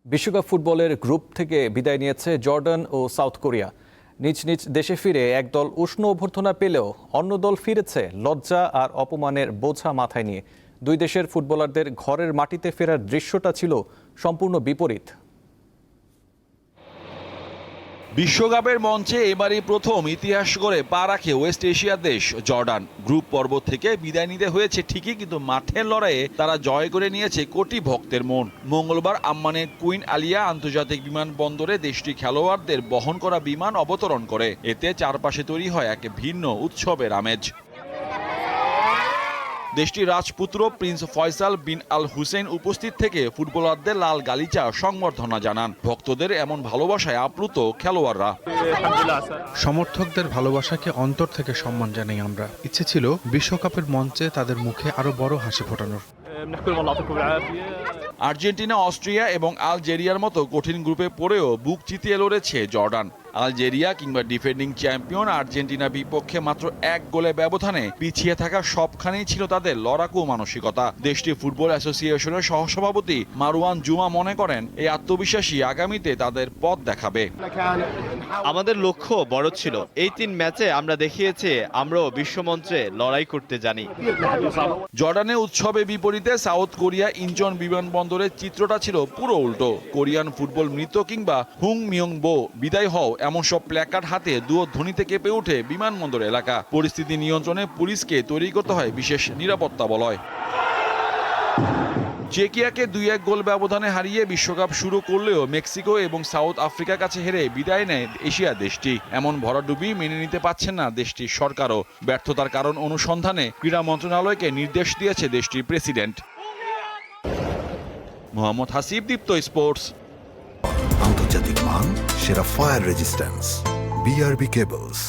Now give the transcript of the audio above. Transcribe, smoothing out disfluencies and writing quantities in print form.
বিশ্বকাপ ফুটবলের গ্রুপ থেকে বিদায় নিয়েছে জর্ডান ও সাউথ কোরিয়া। নিজ নিজ দেশে ফিরে একদল উষ্ণ অভ্যর্থনা পেলেও অন্য দল ফিরেছে লজ্জা আর অপমানের বোঝা মাথায় নিয়ে। দুই দেশের ফুটবলারদের ঘরের মাটিতে ফেরার দৃশ্যটা ছিল সম্পূর্ণ বিপরীত। বিশ্বকাপের মঞ্চে এবারই প্রথম ইতিহাস গড়ে পা রাখে ওয়েস্ট এশিয়ার দেশ জর্ডান। গ্রুপ পর্ব থেকে বিদায় নিতে হয়েছে ঠিকই, কিন্তু মাঠের লড়াইয়ে তারা জয় করে নিয়েছে কোটি ভক্তের মন। মঙ্গলবার আম্মানের কুইন আলিয়া আন্তর্জাতিক বিমানবন্দরে দেশটি খেলোয়াড়দের বহন করা বিমান অবতরণ করে। এতে চারপাশে তৈরি হয় এক ভিন্ন উৎসবের আমেজ। দেশটির রাজপুত্র প্রিন্স ফয়সাল বিন আল হুসেন উপস্থিত থেকে ফুটবলারদের লাল গালিচা সংবর্ধনা জানান। ভক্তদের এমন ভালোবাসায় আপ্লুত খেলোয়াড়রা। সমর্থকদের ভালোবাসাকে অন্তর থেকে সম্মান জানাই আমরা। ইচ্ছে ছিল বিশ্বকাপের মঞ্চে তাদের মুখে আরো বড় হাসি ফোটানোর। আর্জেন্টিনা, অস্ট্রিয়া এবং আলজেরিয়ার মতো কঠিন গ্রুপে পড়েও বুক চিতিয়ে লড়েছে জর্ডান। আলজেরিয়া কিংবা ডিফেন্ডিং চ্যাম্পিয়ন আর্জেন্টিনা বিপক্ষে মাত্র এক গোলে ব্যবধানে পিছিয়ে থাকা সবখানেই ছিল তাদের লড়াকু মানসিকতা। দেশটির ফুটবল অ্যাসোসিয়েশনের সহসভাপতি মারওয়ান জুমা মনে করেন, এই আত্মবিশ্বাসী আগামীতে তাদের পথ দেখাবে। আমাদের লক্ষ্য বড় ছিল। এই 3 ম্যাচে আমরা দেখিয়েছি আমরাও বিশ্বমঞ্চে লড়াই করতে জানি। জর্ডানের উৎসবে বিপরীতে সাউথ কোরিয়া ইনচন বিমানবন্দরের চিত্রটা ছিল পুরো উল্টো। কোরিয়ান ফুটবল মৃত কিংবা হুং মিয়ং বো বিদায় হও এমন সব প্ল্যাকার্ড হাতে দুধ্বনিতে কেঁপে ওঠে বিমানবন্দর এলাকা। পরিস্থিতি নিয়ন্ত্রণে পুলিশকে তৈরি করতে হয় বিশেষ নিরাপত্তা বলয়। চেকিয়াকে 2-1 গোল ব্যবধানে হারিয়ে বিশ্বকাপ শুরু করলেও মেক্সিকো এবং সাউথ আফ্রিকার কাছে হেরে বিদায় নেয় এশিয়া দেশটি। এমন ভরাডুবি মেনে নিতে পারছেন না দেশটির সরকারও। ব্যর্থতার কারণ অনুসন্ধানে ক্রীড়া মন্ত্রণালয়কে নির্দেশ দিয়েছে দেশটির প্রেসিডেন্ট। মোহাম্মদ হাসিব, দীপ্ত স্পোর্টস। আন্তর্জাতিক মান, সেরা ফায়ার রেজিস্ট্যান্স, BRB কেবলস।